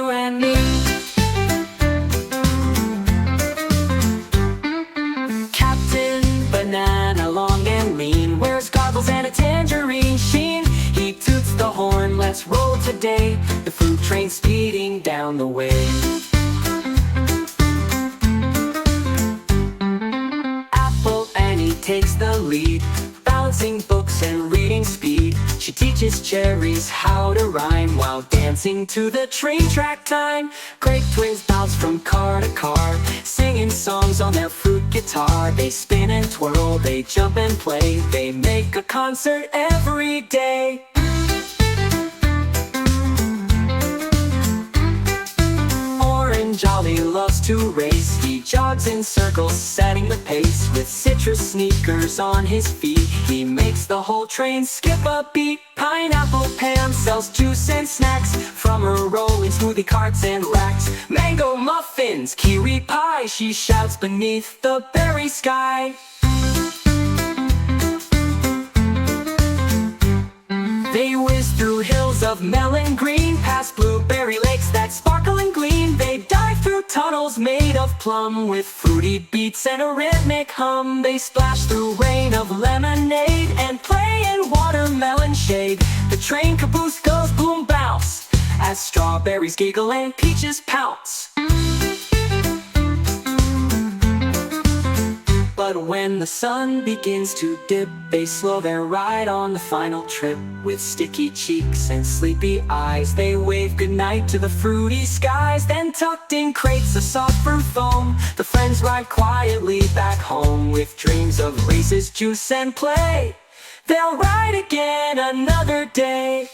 you and me. Captain Banana, long and lean, wears goggles and a tangerine sheen. He toots the horn, let's roll today, the fruit train speeding down the way. Apple Annie takes the lead, balancing books and reading speed. She teaches cherries how to rhyme while dancing to the train track time. Grape twins bounce from car to car, singing songs on their fruit guitar. They spin and twirl, they jump and play, they make a concert every day. Jolly loves to race, he jogs in circles, setting the pace. With citrus sneakers on his feet, he makes the whole train skip a beat. Pineapple Pam sells juice and snacks from her rolling smoothie carts and racks. Mango muffins, kiwi pie, she shouts beneath the berry sky. They whiz through hills of melon green, past blueberry lakes that sparkle and gleam. They dive through tunnels made of plum, with fruity beats and a rhythmic hum. They splash through rain of lemonade and play in watermelon shade. The train caboose goes boom bounce as strawberries giggle and peaches pounce. But when the sun begins to dip, they slow their ride on the final trip. With sticky cheeks and sleepy eyes, they wave goodnight to the fruity skies. Then tucked in crates of soft fruit foam, the friends ride quietly back home. With dreams of races, juice and play, they'll ride again another day.